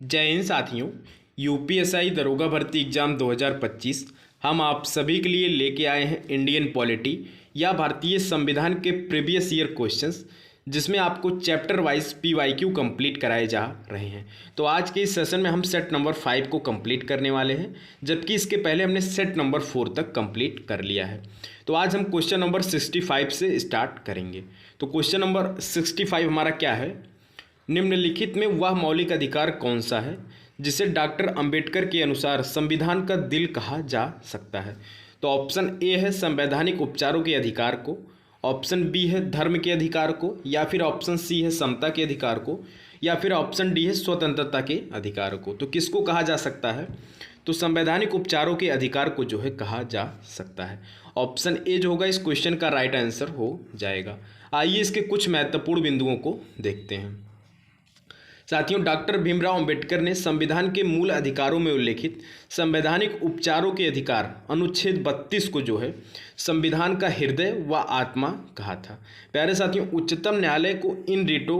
जय हिंद साथियों। यूपीएसआई दरोगा भर्ती एग्जाम 2025 हम आप सभी के लिए लेके आए हैं इंडियन पॉलिटी या भारतीय संविधान के प्रीवियस ईयर क्वेश्चंस, जिसमें आपको चैप्टर वाइज पीवाईक्यू कंप्लीट कराए जा रहे हैं। तो आज के इस सेशन में हम सेट नंबर 5 को कंप्लीट करने वाले हैं, जबकि इसके पहले हमने सेट नंबर 4 तक कंप्लीट कर लिया है। तो आज हम क्वेश्चन नंबर 65 से स्टार्ट करेंगे। तो क्वेश्चन नंबर 65 हमारा क्या है? निम्नलिखित में वह मौलिक अधिकार कौन सा है जिसे डॉक्टर अंबेडकर के अनुसार संविधान का दिल कहा जा सकता है? तो ऑप्शन ए है संवैधानिक उपचारों के अधिकार को, ऑप्शन बी है धर्म के अधिकार को, या फिर ऑप्शन सी है समता के अधिकार को, या फिर ऑप्शन डी है स्वतंत्रता के अधिकार को। तो किसको कहा जा सकता है? तो संवैधानिक उपचारों के अधिकार को जो है कहा जा सकता है। ऑप्शन ए जो होगा इस क्वेश्चन का राइट आंसर हो जाएगा। आइए इसके कुछ महत्वपूर्ण बिंदुओं को देखते हैं। साथियों, डॉक्टर भीमराव अंबेडकर ने संविधान के मूल अधिकारों में उल्लेखित संवैधानिक उपचारों के अधिकार अनुच्छेद 32 को जो है संविधान का हृदय व आत्मा कहा था। प्यारे साथियों, उच्चतम न्यायालय को इन रिटों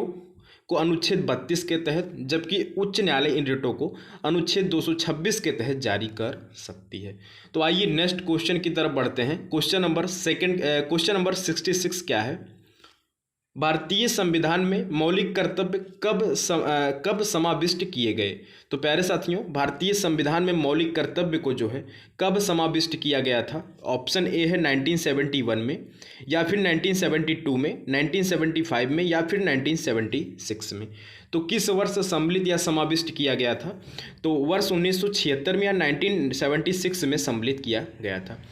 को अनुच्छेद 32 के तहत, जबकि उच्च न्यायालय इन रिटों को अनुच्छेद 226 के तहत जारी कर सकती है। तो आइए नेक्स्ट क्वेश्चन की तरफ बढ़ते हैं। क्वेश्चन नंबर 66 क्या है? भारतीय संविधान में मौलिक कर्तव्य कब समाविष्ट किए गए? तो प्यारे साथियों, भारतीय संविधान में मौलिक कर्तव्य को जो है कब समाविष्ट किया गया था? ऑप्शन ए है 1971 में, या फिर 1972 में, 1975 में, या फिर 1976 में। तो किस वर्ष सम्मिलित या समाविष्ट किया गया था? तो वर्ष 1976 में या 1976 में सम्मिलित किया गया था।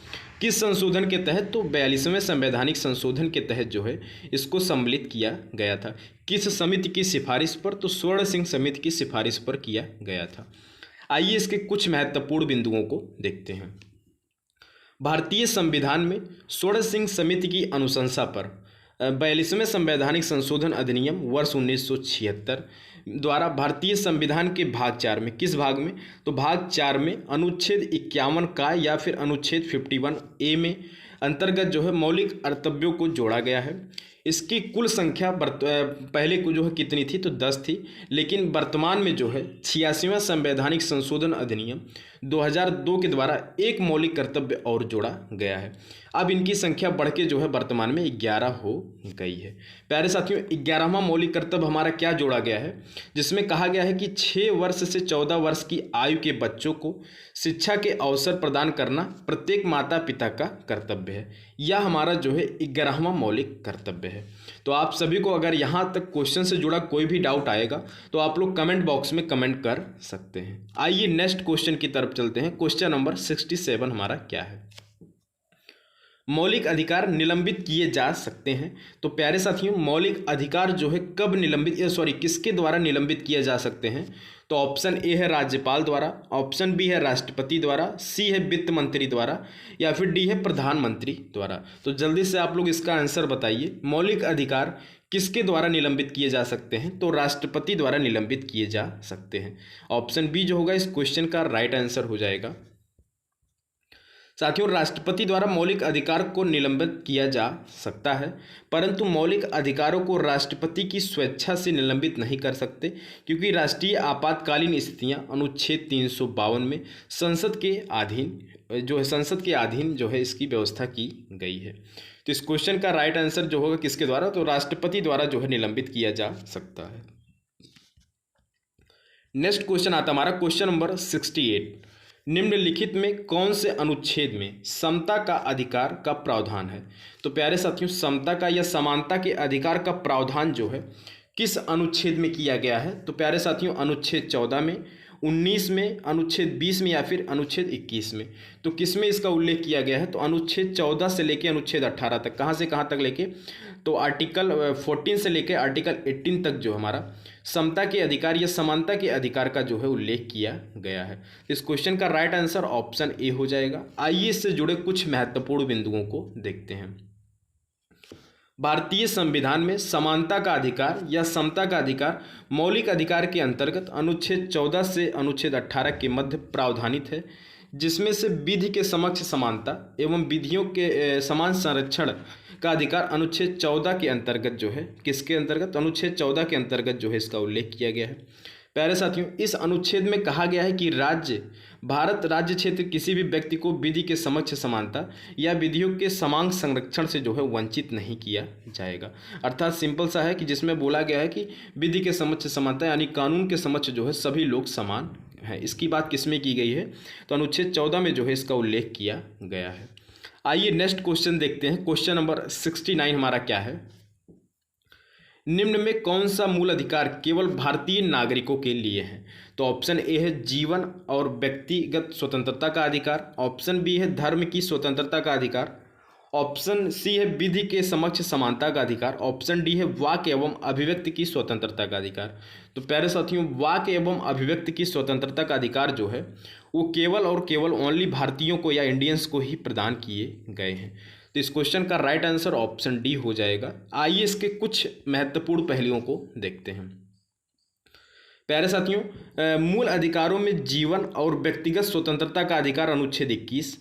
किस संशोधन के तहत? तो 42वें संवैधानिक संशोधन के तहत जो है इसको सम्मिलित किया गया था। किस समिति की सिफारिश पर? तो स्वर्ण सिंह समिति की सिफारिश पर किया गया था। आइए इसके कुछ महत्वपूर्ण बिंदुओं को देखते हैं। भारतीय संविधान में स्वर्ण सिंह समिति की अनुशंसा पर 42वें संवैधानिक संशोधन अधिनियम वर्ष 1976 द्वारा भारतीय संविधान के भाग 4 में, किस भाग में? तो भाग 4 में अनुच्छेद 51 का या फिर अनुच्छेद 51A में अंतर्गत जो है मौलिक कर्तव्यों को जोड़ा गया है। इसकी कुल संख्या पहले को जो है कितनी थी? तो 10 थी, लेकिन वर्तमान में जो है 86वां संवैधानिक संशोधन अधिनियम 2002 के द्वारा एक मौलिक कर्तव्य और जोड़ा गया है। अब इनकी संख्या बढ़ के जो है वर्तमान में 11 हो गई है। प्यारे साथियों, 11वां मौलिक कर्तव्य हमारा क्या जोड़ा गया है? जिसमें कहा गया है कि 6 वर्ष से 14 वर्ष की आयु के बच्चों को शिक्षा के अवसर प्रदान करना प्रत्येक माता पिता का कर्तव्य है। यह हमारा जो है 11वां मौलिक कर्तव्य है। तो आप सभी को अगर यहाँ तक क्वेश्चन से जुड़ा कोई भी डाउट आएगा तो आप लोग कमेंट बॉक्स में कमेंट कर सकते हैं। आइए नेक्स्ट क्वेश्चन की तरफ चलते हैं। क्वेश्चन नंबर 67 हमारा क्या है? मौलिक अधिकार निलंबित किए जा सकते हैं। तो प्यारे साथियों, मौलिक अधिकार जो है कब किसके द्वारा निलंबित किए जा सकते हैं? तो ऑप्शन ए है राज्यपाल द्वारा, ऑप्शन बी है राष्ट्रपति द्वारा, सी है वित्त मंत्री द्वारा, या फिर डी है प्रधानमंत्री द्वारा। तो जल्दी से आप लोग इसका आंसर बताइए। मौलिक अधिकार किसके द्वारा निलंबित किए जा सकते हैं? तो राष्ट्रपति द्वारा निलंबित किए जा सकते हैं। ऑप्शन बी जो होगा इस क्वेश्चन का राइट आंसर हो जाएगा। साथियों, राष्ट्रपति द्वारा मौलिक अधिकार को निलंबित किया जा सकता है, परंतु मौलिक अधिकारों को राष्ट्रपति की स्वेच्छा से निलंबित नहीं कर सकते, क्योंकि राष्ट्रीय आपातकालीन स्थितियां अनुच्छेद 352 में संसद के अधीन जो है इसकी व्यवस्था की गई है। तो इस क्वेश्चन का राइट आंसर जो होगा किसके द्वारा? तो राष्ट्रपति द्वारा जो है निलंबित किया जा सकता है। नेक्स्ट क्वेश्चन आता हमारा क्वेश्चन नंबर 68। निम्नलिखित में कौन से अनुच्छेद में समता का अधिकार का प्रावधान है? तो प्यारे साथियों, समता का या समानता के अधिकार का प्रावधान जो है किस अनुच्छेद में किया गया है? तो प्यारे साथियों, अनुच्छेद 14 में, 19 में, अनुच्छेद 20 में, या फिर अनुच्छेद 21 में। तो किस में इसका उल्लेख किया गया है? तो अनुच्छेद 14 से लेकर अनुच्छेद 18 तक। कहाँ से कहाँ तक लेके? तो आर्टिकल 14 से लेकर आर्टिकल 18 तक जो हमारा समता के अधिकार या समानता के अधिकार का जो है उल्लेख किया गया है। इस क्वेश्चन का राइट आंसर ऑप्शन ए हो जाएगा। आइए इससे जुड़े कुछ महत्वपूर्ण बिंदुओं को देखते हैं। भारतीय संविधान में समानता का अधिकार या समता का अधिकार मौलिक अधिकार के अंतर्गत अनुच्छेद 14 से अनुच्छेद 18 के मध्य प्रावधानित है, जिसमें से विधि के समक्ष समानता एवं विधियों के समान संरक्षण का अधिकार अनुच्छेद 14 के अंतर्गत जो है किसके अंतर्गत? अनुच्छेद 14 के अंतर्गत जो है इसका उल्लेख किया गया है। प्यारे साथियों, इस अनुच्छेद में कहा गया है कि भारत राज्य क्षेत्र किसी भी व्यक्ति को विधि के समक्ष समानता या विधियों के समान संरक्षण से जो है वंचित नहीं किया जाएगा। अर्थात सिंपल सा है कि जिसमें बोला गया है कि विधि के समक्ष समानता यानी कानून के समक्ष जो है सभी लोग समान हैं। इसकी बात किसमें की गई है? तो अनुच्छेद 14 में जो है इसका उल्लेख किया गया है। आइए नेक्स्ट क्वेश्चन देखते हैं। क्वेश्चन नंबर 69 हमारा क्या है? निम्न में कौन सा मूल अधिकार केवल भारतीय नागरिकों के लिए है? तो ऑप्शन ए है जीवन और व्यक्तिगत स्वतंत्रता का अधिकार, ऑप्शन बी है धर्म की स्वतंत्रता का अधिकार, ऑप्शन सी है विधि के समक्ष समानता का अधिकार, ऑप्शन डी है वाक एवं अभिव्यक्ति की स्वतंत्रता का अधिकार। तो प्यारे साथियों, वाक एवं अभिव्यक्ति की स्वतंत्रता का अधिकार जो है वो केवल और केवल ओनली भारतीयों को या इंडियंस को ही प्रदान किए गए हैं। तो इस क्वेश्चन का राइट आंसर ऑप्शन डी हो जाएगा। आइए इसके कुछ महत्वपूर्ण पहलुओं को देखते हैं। प्यारे साथियों, मूल अधिकारों में जीवन और व्यक्तिगत स्वतंत्रता का अधिकार अनुच्छेद 21,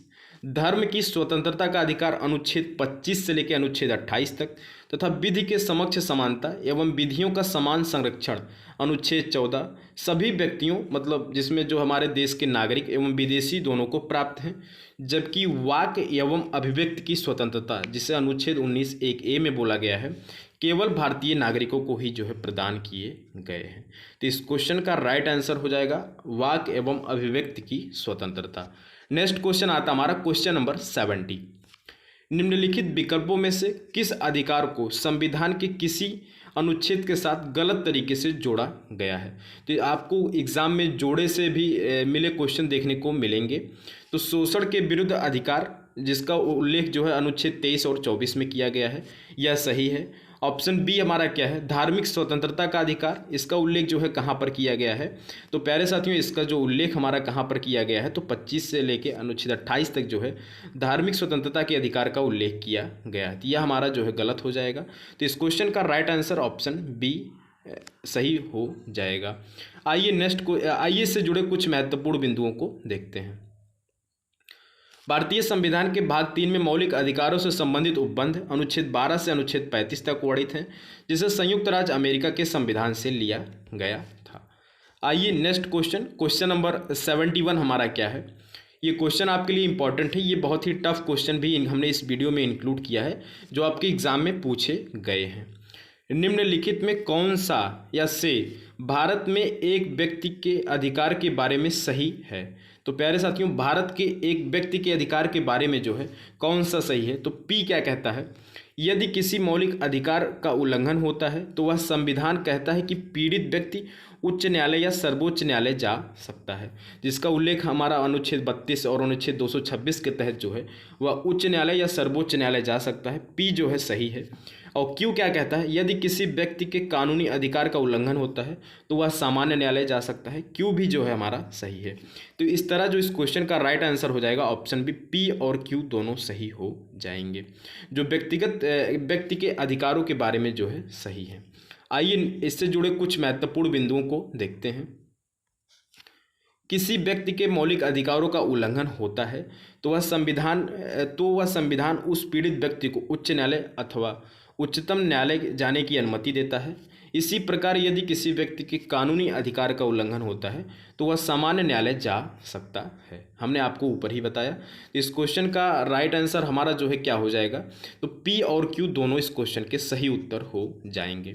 धर्म की स्वतंत्रता का अधिकार अनुच्छेद 25 से लेकर अनुच्छेद 28 तक, तथा विधि के समक्ष समानता एवं विधियों का समान संरक्षण अनुच्छेद 14 सभी व्यक्तियों मतलब जिसमें जो हमारे देश के नागरिक एवं विदेशी दोनों को प्राप्त हैं, जबकि वाक एवं अभिव्यक्ति की स्वतंत्रता जिसे अनुच्छेद 19 एक ए में बोला गया है केवल भारतीय नागरिकों को ही जो है प्रदान किए गए हैं। तो इस क्वेश्चन का राइट आंसर हो जाएगा वाक एवं अभिव्यक्ति की स्वतंत्रता। नेक्स्ट क्वेश्चन आता हमारा क्वेश्चन नंबर 70। निम्नलिखित विकल्पों में से किस अधिकार को संविधान के किसी अनुच्छेद के साथ गलत तरीके से जोड़ा गया है? तो आपको एग्जाम में जोड़े से भी मिले क्वेश्चन देखने को मिलेंगे। तो शोषण के विरुद्ध अधिकार जिसका उल्लेख जो है अनुच्छेद 23 और 24 में किया गया है, यह सही है। ऑप्शन बी हमारा क्या है? धार्मिक स्वतंत्रता का अधिकार, इसका उल्लेख जो है कहाँ पर किया गया है? तो प्यारे साथियों, इसका जो उल्लेख हमारा कहाँ पर किया गया है तो 25 से लेके अनुच्छेद 28 तक जो है धार्मिक स्वतंत्रता के अधिकार का उल्लेख किया गया है। तो यह हमारा जो है गलत हो जाएगा। तो इस क्वेश्चन का राइट आंसर ऑप्शन बी सही हो जाएगा। आइए इससे जुड़े कुछ महत्वपूर्ण बिंदुओं को देखते हैं। भारतीय संविधान के भाग 3 में मौलिक अधिकारों से संबंधित उपबंध अनुच्छेद 12 से अनुच्छेद 35 तक वर्णित हैं, जिसे संयुक्त राज्य अमेरिका के संविधान से लिया गया था। आइए नेक्स्ट क्वेश्चन नंबर 71 हमारा क्या है? ये क्वेश्चन आपके लिए इंपॉर्टेंट है। ये बहुत ही टफ क्वेश्चन भी हमने इस वीडियो में इंक्लूड किया है जो आपके एग्जाम में पूछे गए हैं। निम्नलिखित में कौन सा या से भारत में एक व्यक्ति के अधिकार के बारे में सही है? तो प्यारे साथियों, भारत के एक व्यक्ति के अधिकार के बारे में जो है कौन सा सही है? तो पी क्या कहता है? यदि किसी मौलिक अधिकार का उल्लंघन होता है तो वह संविधान कहता है कि पीड़ित व्यक्ति उच्च न्यायालय या सर्वोच्च न्यायालय जा सकता है, जिसका उल्लेख हमारा अनुच्छेद 32 और अनुच्छेद 226 के तहत जो है वह उच्च न्यायालय या सर्वोच्च न्यायालय जा सकता है। पी जो है सही है। और क्यू क्या कहता है? यदि किसी व्यक्ति के कानूनी अधिकार का उल्लंघन होता है तो वह सामान्य न्यायालय जा सकता है। क्यू भी जो है हमारा सही है। तो इस तरह जो इस क्वेश्चन का राइट आंसर हो जाएगा ऑप्शन बी, पी और क्यू दोनों सही हो जाएंगे, जो व्यक्ति के अधिकारों के बारे में जो है सही है। आइए इससे जुड़े कुछ महत्वपूर्ण बिंदुओं को देखते हैं। किसी व्यक्ति के मौलिक अधिकारों का उल्लंघन होता है तो वह संविधान उस पीड़ित व्यक्ति को उच्च न्यायालय अथवा उच्चतम न्यायालय जाने की अनुमति देता है। इसी प्रकार यदि किसी व्यक्ति के कानूनी अधिकार का उल्लंघन होता है तो वह सामान्य न्यायालय जा सकता है। हमने आपको ऊपर ही बताया। इस क्वेश्चन का राइट आंसर हमारा जो है क्या हो जाएगा? तो पी और क्यू दोनों इस क्वेश्चन के सही उत्तर हो जाएंगे।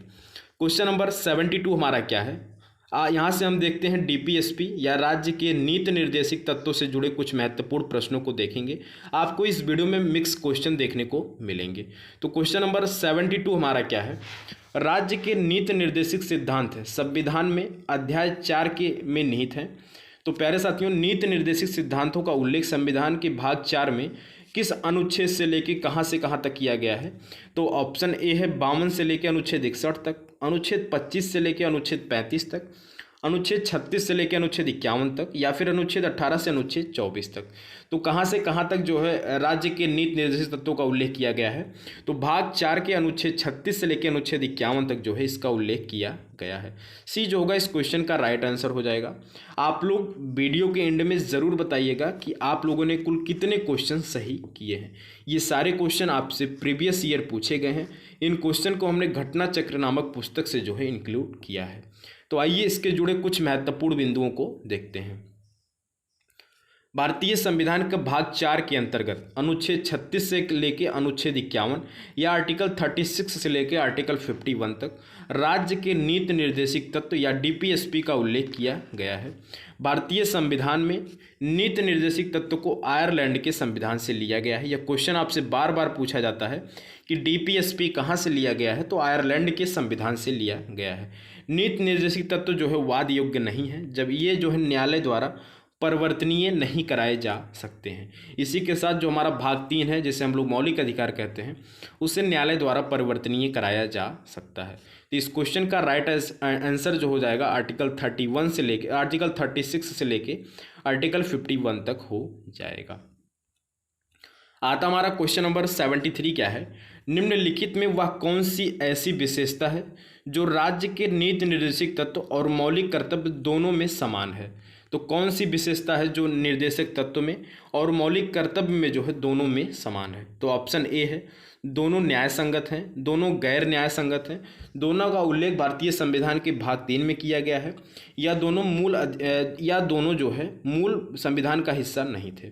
क्वेश्चन नंबर 72 हमारा क्या है? यहाँ से हम देखते हैं डीपीएसपी या राज्य के नीति निर्देशिक तत्वों से जुड़े कुछ महत्वपूर्ण प्रश्नों को देखेंगे। आपको इस वीडियो में मिक्स क्वेश्चन देखने को मिलेंगे। तो क्वेश्चन नंबर 72 हमारा क्या है? राज्य के नीति निर्देशिक सिद्धांत है संविधान में अध्याय 4 में निहित हैं। तो प्यारे साथियों, नीति निर्देशिक सिद्धांतों का उल्लेख संविधान के भाग 4 में किस अनुच्छेद से लेके कहाँ से कहाँ तक किया गया है? तो ऑप्शन ए है 52 से लेकर अनुच्छेद 61 तक, अनुच्छेद 25 से लेकर अनुच्छेद 35 तक, अनुच्छेद 36 से लेकर अनुच्छेद 51 तक, या फिर अनुच्छेद 18 से अनुच्छेद 24 तक। तो कहाँ से कहाँ तक जो है राज्य के नीति निर्देशित तत्वों का उल्लेख किया गया है? तो भाग 4 के अनुच्छेद 36 से लेकर अनुच्छेद 51 तक जो है इसका उल्लेख किया गया है। सी जो होगा इस क्वेश्चन का राइट आंसर हो जाएगा। आप लोग वीडियो के एंड में ज़रूर बताइएगा कि आप लोगों ने कुल कितने क्वेश्चन सही किए हैं। ये सारे क्वेश्चन आपसे प्रीवियस ईयर पूछे गए हैं। इन क्वेश्चन को हमने घटना चक्र नामक पुस्तक से जो है इंक्लूड किया है। तो आइए इसके जुड़े कुछ महत्वपूर्ण बिंदुओं को देखते हैं। भारतीय संविधान का भाग 4 के अंतर्गत अनुच्छेद 36 से लेके अनुच्छेद 51 या आर्टिकल 36 से लेके आर्टिकल 51 तक राज्य के नीति निर्देशिक तत्व या डीपीएसपी का उल्लेख किया गया है। भारतीय संविधान में नीति निर्देशिक तत्व को आयरलैंड के संविधान से लिया गया है। यह क्वेश्चन आपसे बार बार पूछा जाता है कि डीपीएसपी कहाँ से लिया गया है, तो आयरलैंड के संविधान से लिया गया है। नीति निर्देशिक तत्व जो है वाद योग्य नहीं है, जब ये जो है न्यायालय द्वारा परिवर्तनीय नहीं कराए जा सकते हैं। इसी के साथ जो हमारा भाग 3 है, जिसे हम लोग मौलिक अधिकार कहते हैं, उसे न्यायालय द्वारा परिवर्तनीय कराया जा सकता है। तो इस क्वेश्चन का राइट आंसर जो हो जाएगा आर्टिकल 36 से लेके आर्टिकल 51 तक हो जाएगा। आता हमारा क्वेश्चन नंबर 73 क्या है, निम्नलिखित में वह कौन सी ऐसी विशेषता है जो राज्य के नीति निर्देशिक तत्व और मौलिक कर्तव्य दोनों में समान है। तो कौन सी विशेषता है जो निर्देशक तत्व में और मौलिक कर्तव्य में जो है दोनों में समान है। तो ऑप्शन ए है, दोनों न्याय संगत हैं, दोनों गैर न्याय संगत हैं, दोनों का उल्लेख भारतीय संविधान के भाग 3 में किया गया है, या दोनों जो है मूल संविधान का हिस्सा नहीं थे।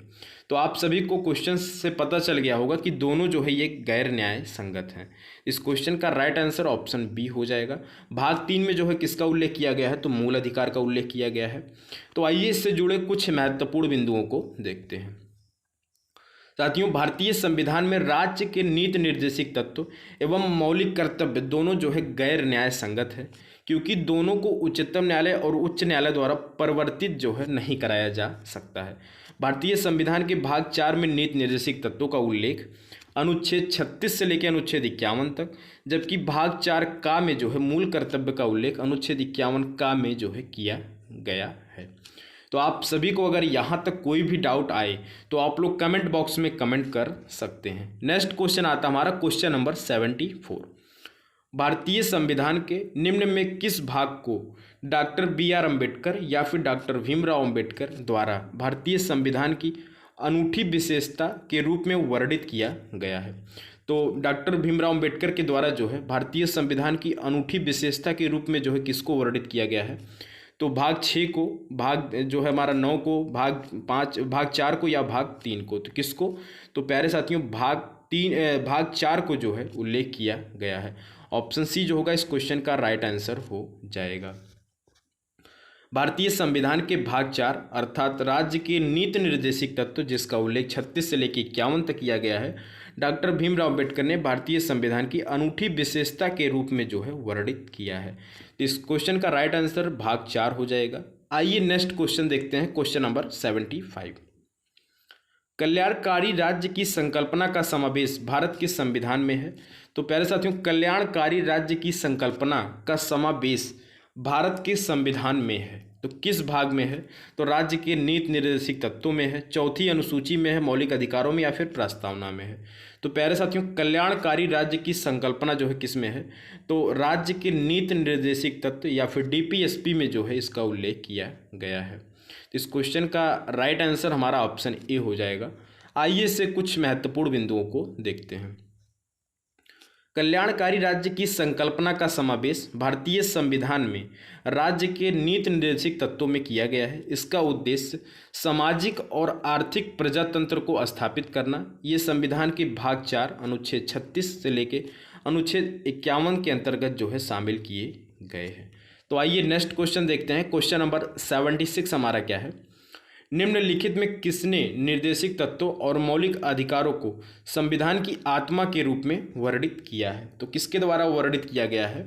तो आप सभी को क्वेश्चन से पता चल गया होगा कि दोनों जो है ये गैर न्याय संगत हैं। इस क्वेश्चन का राइट आंसर ऑप्शन बी हो जाएगा। भाग 3 में जो है किसका उल्लेख किया गया है, तो मूल अधिकार का उल्लेख किया गया है। तो आइए इससे जुड़े कुछ महत्वपूर्ण बिंदुओं को देखते हैं। साथियों, भारतीय संविधान में राज्य के नीति निर्देशिक तत्व एवं मौलिक कर्तव्य दोनों जो है गैर न्याय संगत है, क्योंकि दोनों को उच्चतम न्यायालय और उच्च न्यायालय द्वारा परिवर्तित जो है नहीं कराया जा सकता है। भारतीय संविधान के भाग 4 में नीति निर्देशिक तत्वों का उल्लेख अनुच्छेद 36 से लेकर अनुच्छेद 51 तक, जबकि भाग 4 का में जो है मूल कर्तव्य का उल्लेख अनुच्छेद 51 का में जो है किया गया है। तो आप सभी को अगर यहाँ तक कोई भी डाउट आए तो आप लोग कमेंट बॉक्स में कमेंट कर सकते हैं। नेक्स्ट क्वेश्चन आता हमारा क्वेश्चन नंबर 74। भारतीय संविधान के निम्न में किस भाग को डॉक्टर BR अम्बेडकर या फिर डॉक्टर भीमराव अम्बेडकर द्वारा भारतीय संविधान की अनूठी विशेषता के रूप में वर्णित किया गया है। तो डॉक्टर भीमराव अम्बेडकर के द्वारा जो है भारतीय संविधान की अनूठी विशेषता के रूप में जो है किसको वर्णित किया गया है, तो भाग 6 को, भाग जो है हमारा 9 को, भाग 4 को या भाग 3 को। तो किसको, तो प्यारे साथियों भाग 4 को जो है उल्लेख किया गया है। ऑप्शन सी जो होगा इस क्वेश्चन का राइट आंसर हो जाएगा। भारतीय संविधान के भाग 4 अर्थात राज्य के नीति निर्देशिक तत्व, जिसका उल्लेख 36 से लेकर 51 तक किया गया है, डॉक्टर भीमराव अम्बेडकर ने भारतीय संविधान की अनूठी विशेषता के रूप में जो है वर्णित किया है। तो इस क्वेश्चन का राइट आंसर भाग 4 हो जाएगा। आइए नेक्स्ट क्वेश्चन देखते हैं, क्वेश्चन नंबर 75। कल्याणकारी राज्य की संकल्पना का समावेश भारत के संविधान में है। तो प्यारे साथियों, कल्याणकारी राज्य की संकल्पना का समावेश भारत के संविधान में है। तो किस भाग में है, तो राज्य के नीति निर्देशिक तत्वों में है, चौथी अनुसूची में है, मौलिक अधिकारों में, या फिर प्रस्तावना में है। तो प्यारे साथियों, कल्याणकारी राज्य की संकल्पना जो है किस में है, तो राज्य के नीति निर्देशिक तत्व या फिर डीपीएसपी में जो है इसका उल्लेख किया गया है। तो इस क्वेश्चन का राइट आंसर हमारा ऑप्शन ए हो जाएगा। आइए इससे कुछ महत्वपूर्ण बिंदुओं को देखते हैं। कल्याणकारी राज्य की संकल्पना का समावेश भारतीय संविधान में राज्य के नीति निर्देशिक तत्वों में किया गया है। इसका उद्देश्य सामाजिक और आर्थिक प्रजातंत्र को स्थापित करना। ये संविधान के भाग 4 अनुच्छेद 36 से लेके अनुच्छेद 51 के अंतर्गत जो है शामिल किए गए हैं। तो आइए नेक्स्ट क्वेश्चन देखते हैं। क्वेश्चन नंबर 76 हमारा क्या है, निम्नलिखित में किसने निर्देशिक तत्वों और मौलिक अधिकारों को संविधान की आत्मा के रूप में वर्णित किया है। तो किसके द्वारा वर्णित किया गया है,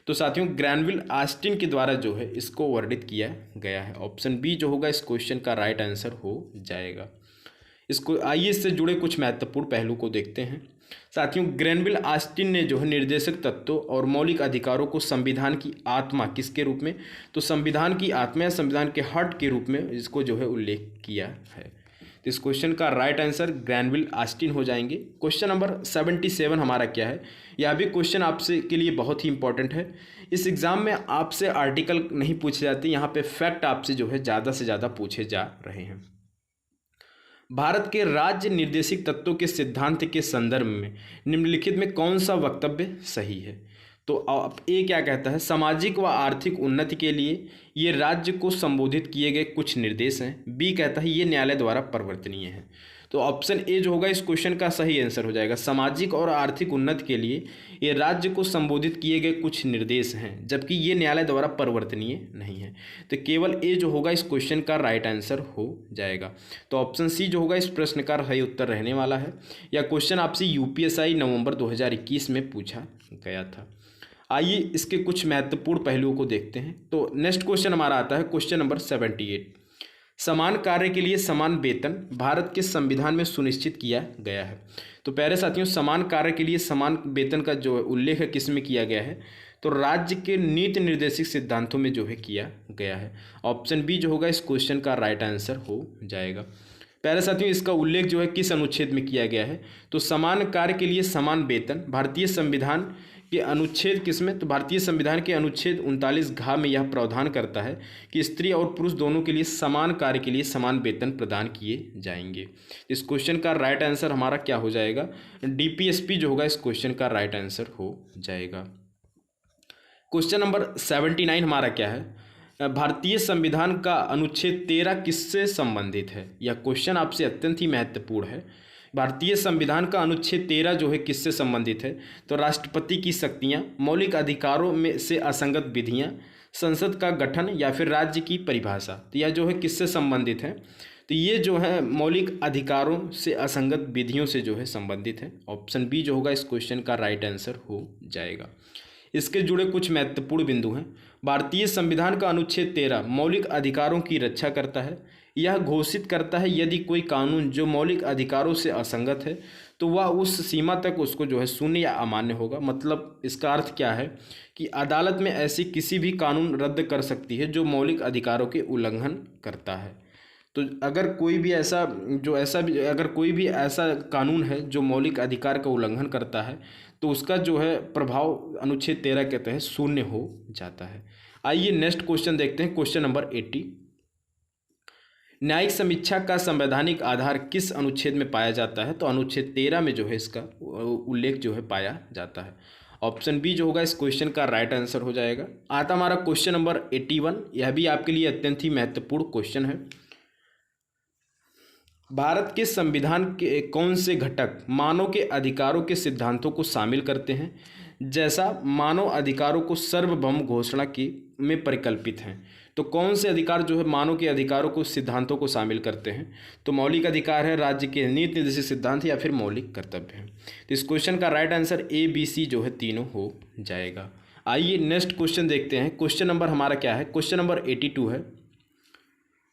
तो साथियों ग्रैनविल ऑस्टिन के द्वारा जो है इसको वर्णित किया गया है। ऑप्शन बी जो होगा इस क्वेश्चन का राइट आंसर हो जाएगा। इसको आइए इससे जुड़े कुछ महत्वपूर्ण पहलू को देखते हैं। साथियों, ग्रैनविल ऑस्टिन ने जो है निर्देशक तत्वों और मौलिक अधिकारों को संविधान की आत्मा किसके रूप में, तो संविधान की आत्मा या संविधान के हार्ट के रूप में इसको जो है उल्लेख किया है। तो इस क्वेश्चन का राइट आंसर ग्रैनविल ऑस्टिन हो जाएंगे। क्वेश्चन नंबर 77 हमारा क्या है, यह भी क्वेश्चन आपसे के लिए बहुत ही इंपॉर्टेंट है। इस एग्ज़ाम में आपसे आर्टिकल नहीं पूछे जाते, यहाँ पे फैक्ट आपसे जो है ज़्यादा से ज़्यादा पूछे जा रहे हैं। भारत के राज्य निर्देशिक तत्वों के सिद्धांत के संदर्भ में निम्नलिखित में कौन सा वक्तव्य सही है, तो अब ए क्या कहता है, सामाजिक व आर्थिक उन्नति के लिए ये राज्य को संबोधित किए गए कुछ निर्देश हैं। बी कहता है ये न्यायालय द्वारा परिवर्तनीय है। तो ऑप्शन ए जो होगा इस क्वेश्चन का सही आंसर हो जाएगा, सामाजिक और आर्थिक उन्नति के लिए ये राज्य को संबोधित किए गए कुछ निर्देश हैं, जबकि ये न्यायालय द्वारा परिवर्तनीय नहीं है। तो केवल ए जो होगा इस क्वेश्चन का राइट आंसर हो जाएगा। तो ऑप्शन सी जो होगा इस प्रश्न का सही उत्तर रहने वाला है। यह क्वेश्चन आपसे यूपीएससी नवंबर 2021 में पूछा गया था। आइए इसके कुछ महत्वपूर्ण पहलुओं को देखते हैं। तो नेक्स्ट क्वेश्चन हमारा आता है क्वेश्चन नंबर 78। समान कार्य के लिए समान वेतन भारत के संविधान में सुनिश्चित किया गया है। तो प्यारे साथियों, समान कार्य के लिए समान वेतन का जो उल्लेख है किस में किया गया है, तो राज्य के नीति निर्देशित सिद्धांतों में जो है किया गया है। ऑप्शन बी जो होगा इस क्वेश्चन का राइट आंसर हो जाएगा। प्यारे साथियों, इसका उल्लेख जो है किस अनुच्छेद में किया गया है, तो समान कार्य के लिए समान वेतन भारतीय संविधान के अनुच्छेद किसमें, तो भारतीय संविधान के अनुच्छेद 39 में यह प्रावधान करता है कि स्त्री और पुरुष दोनों के लिए समान कार्य के लिए समान वेतन प्रदान किए जाएंगे। इस क्वेश्चन का राइट आंसर हमारा क्या हो जाएगा, डीपीएसपी जो होगा इस क्वेश्चन का राइट आंसर हो जाएगा। क्वेश्चन नंबर 79 हमारा क्या है, भारतीय संविधान का अनुच्छेद 13 किससे संबंधित है। यह क्वेश्चन आपसे अत्यंत ही महत्वपूर्ण है। भारतीय संविधान का अनुच्छेद 13 जो है किससे संबंधित है, तो राष्ट्रपति की शक्तियां, मौलिक अधिकारों में से असंगत विधियां, संसद का गठन या फिर राज्य की परिभाषा। तो यह जो है किससे संबंधित है, तो ये जो है मौलिक अधिकारों से असंगत विधियों से जो है संबंधित है। ऑप्शन बी जो होगा इस क्वेश्चन का राइट आंसर हो जाएगा। इसके जुड़े कुछ महत्वपूर्ण बिंदु हैं। भारतीय संविधान का अनुच्छेद 13 मौलिक अधिकारों की रक्षा करता है। यह घोषित करता है यदि कोई कानून जो मौलिक अधिकारों से असंगत है तो वह उस सीमा तक उसको जो है शून्य या अमान्य होगा। मतलब इसका अर्थ क्या है कि अदालत में ऐसी किसी भी कानून रद्द कर सकती है जो मौलिक अधिकारों के उल्लंघन करता है। तो अगर कोई भी ऐसा कानून है जो मौलिक अधिकार का उल्लंघन करता है तो उसका जो है प्रभाव अनुच्छेद 13 के तहत शून्य हो जाता है। आइए नेक्स्ट क्वेश्चन देखते हैं, क्वेश्चन नंबर 80। न्यायिक समीक्षा का संवैधानिक आधार किस अनुच्छेद में पाया जाता है, तो अनुच्छेद 13 में जो है इसका उल्लेख जो है पाया जाता है। ऑप्शन बी जो होगा इस क्वेश्चन का राइट आंसर हो जाएगा। आता हमारा क्वेश्चन नंबर 81, यह भी आपके लिए अत्यंत ही महत्वपूर्ण क्वेश्चन है। भारत के संविधान के कौन से घटक मानव के अधिकारों के सिद्धांतों को शामिल करते हैं, जैसा मानव अधिकारों को सार्वभौम घोषणा की में परिकल्पित हैं। तो कौन से अधिकार जो है मानव के अधिकारों को सिद्धांतों को शामिल करते हैं, तो मौलिक अधिकार है, राज्य के नीति निर्देशित सिद्धांत या फिर मौलिक कर्तव्य है। तो इस क्वेश्चन का right answer A B C जो है तीनों हो जाएगा। आइए नेक्स्ट क्वेश्चन देखते हैं। क्वेश्चन नंबर हमारा क्या है, क्वेश्चन नंबर 82 है।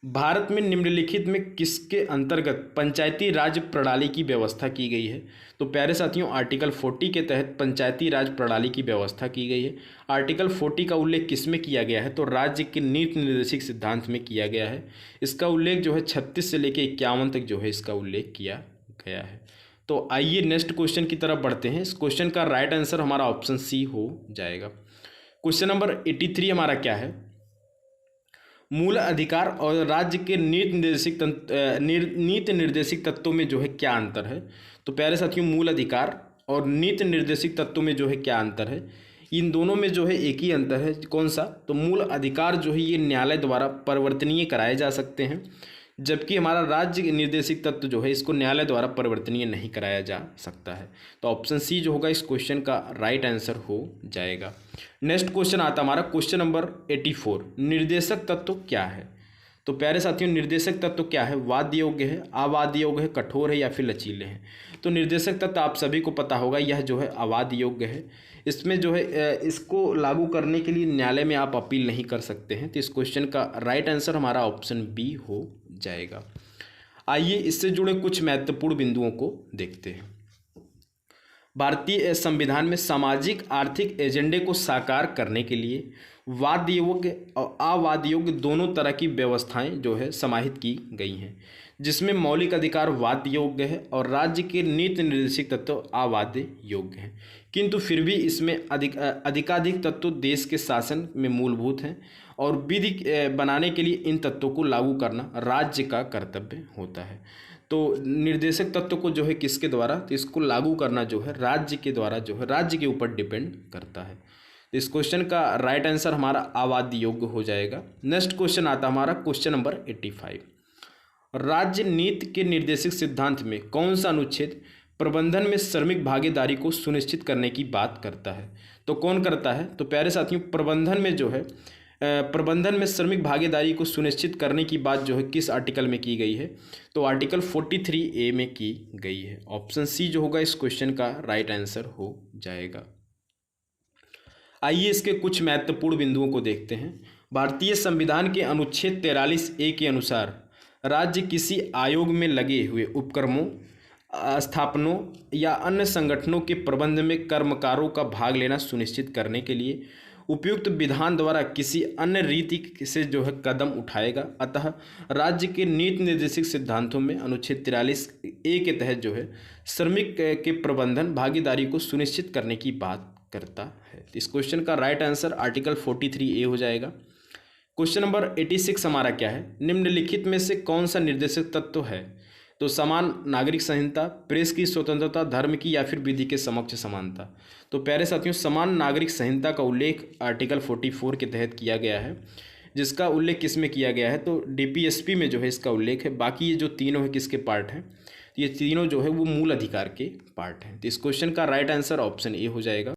भारत में निम्नलिखित में किसके अंतर्गत पंचायती राज प्रणाली की व्यवस्था की गई है, तो प्यारे साथियों आर्टिकल 40 के तहत पंचायती राज प्रणाली की व्यवस्था की गई है। आर्टिकल 40 का उल्लेख किस में किया गया है, तो राज्य के नीति निर्देशित सिद्धांत में किया गया है। इसका उल्लेख जो है 36 से लेकर 51 तक जो है इसका उल्लेख किया गया है। तो आइए नेक्स्ट क्वेश्चन की तरफ बढ़ते हैं। इस क्वेश्चन का राइट आंसर हमारा ऑप्शन सी हो जाएगा। क्वेश्चन नंबर 83 हमारा क्या है, मूल अधिकार और राज्य के नीति निर्देशित तत्वों में जो है क्या अंतर है। तो प्यारे साथियों मूल अधिकार और नीति निर्देशित तत्वों में जो है क्या अंतर है, इन दोनों में जो है एक ही अंतर है। कौन सा, तो मूल अधिकार जो है ये न्यायालय द्वारा परिवर्तनीय कराए जा सकते हैं, जबकि हमारा राज्य निर्देशित तत्व जो है इसको न्यायालय द्वारा परिवर्तनीय नहीं कराया जा सकता है। तो ऑप्शन सी जो होगा इस क्वेश्चन का राइट आंसर हो जाएगा। नेक्स्ट क्वेश्चन आता हमारा क्वेश्चन नंबर 84, निर्देशक तत्व क्या है। तो प्यारे साथियों निर्देशक तत्व क्या है, वाद्य योग्य है, अवाद्य योग्य है, कठोर है या फिर लचीले हैं। तो निर्देशक तत्व आप सभी को पता होगा यह जो है अवाद्य योग्य है। इसमें जो है इसको लागू करने के लिए न्यायालय में आप अपील नहीं कर सकते हैं। तो इस क्वेश्चन का राइट आंसर हमारा ऑप्शन बी हो जाएगा। आइए इससे जुड़े कुछ महत्वपूर्ण बिंदुओं को देखते हैं। भारतीय संविधान में सामाजिक आर्थिक एजेंडे को साकार करने के लिए वाद्य योग्य और अवाद्य योग्य दोनों तरह की व्यवस्थाएं जो है समाहित की गई हैं, जिसमें मौलिक अधिकार वाद्य योग्य है और राज्य के नीति निर्देशित तत्व अवाद्य योग्य हैं। किंतु फिर भी इसमें अधिकाधिक तत्व देश के शासन में मूलभूत हैं और विधि बनाने के लिए इन तत्वों को लागू करना राज्य का कर्तव्य होता है। तो निर्देशक तत्व को जो है किसके द्वारा, तो इसको लागू करना जो है राज्य के द्वारा जो है राज्य के ऊपर डिपेंड करता है। तो इस क्वेश्चन का राइट आंसर हमारा आबादी योग्य हो जाएगा। नेक्स्ट क्वेश्चन आता है हमारा क्वेश्चन नंबर 85। राज्य नीति के निर्देशक सिद्धांत में कौन सा अनुच्छेद प्रबंधन में श्रमिक भागीदारी को सुनिश्चित करने की बात करता है? तो कौन करता है? तो प्यारे साथियों, प्रबंधन में जो है प्रबंधन में श्रमिक भागीदारी को सुनिश्चित करने की बात जो है किस आर्टिकल में की गई है? तो आर्टिकल 43A में की गई है। ऑप्शन सी जो होगा इस क्वेश्चन का राइट आंसर हो जाएगा। आइए इसके कुछ महत्वपूर्ण बिंदुओं को देखते हैं। भारतीय संविधान के अनुच्छेद 43A के अनुसार राज्य किसी आयोग में लगे हुए उपक्रमों, स्थापनों या अन्य संगठनों के प्रबंध में कर्मकारों का भाग लेना सुनिश्चित करने के लिए उपयुक्त विधान द्वारा किसी अन्य रीति से जो है कदम उठाएगा। अतः राज्य के नीति निर्देशक सिद्धांतों में अनुच्छेद 43A के तहत जो है श्रमिक के प्रबंधन भागीदारी को सुनिश्चित करने की बात करता है। इस क्वेश्चन का राइट आंसर आर्टिकल 43A हो जाएगा। क्वेश्चन नंबर 86 हमारा क्या है? निम्नलिखित में से कौन सा निर्देशक तत्व है? तो समान नागरिक संहिता, प्रेस की स्वतंत्रता, धर्म की या फिर विधि के समक्ष समानता। तो प्यारे साथियों, समान नागरिक संहिता का उल्लेख आर्टिकल 44 के तहत किया गया है, जिसका उल्लेख किस में किया गया है? तो DPSP में जो है इसका उल्लेख है। बाकी ये जो तीनों है किसके पार्ट हैं? ये तीनों जो है वो मूल अधिकार के पार्ट हैं। तो इस क्वेश्चन का राइट आंसर ऑप्शन ए हो जाएगा।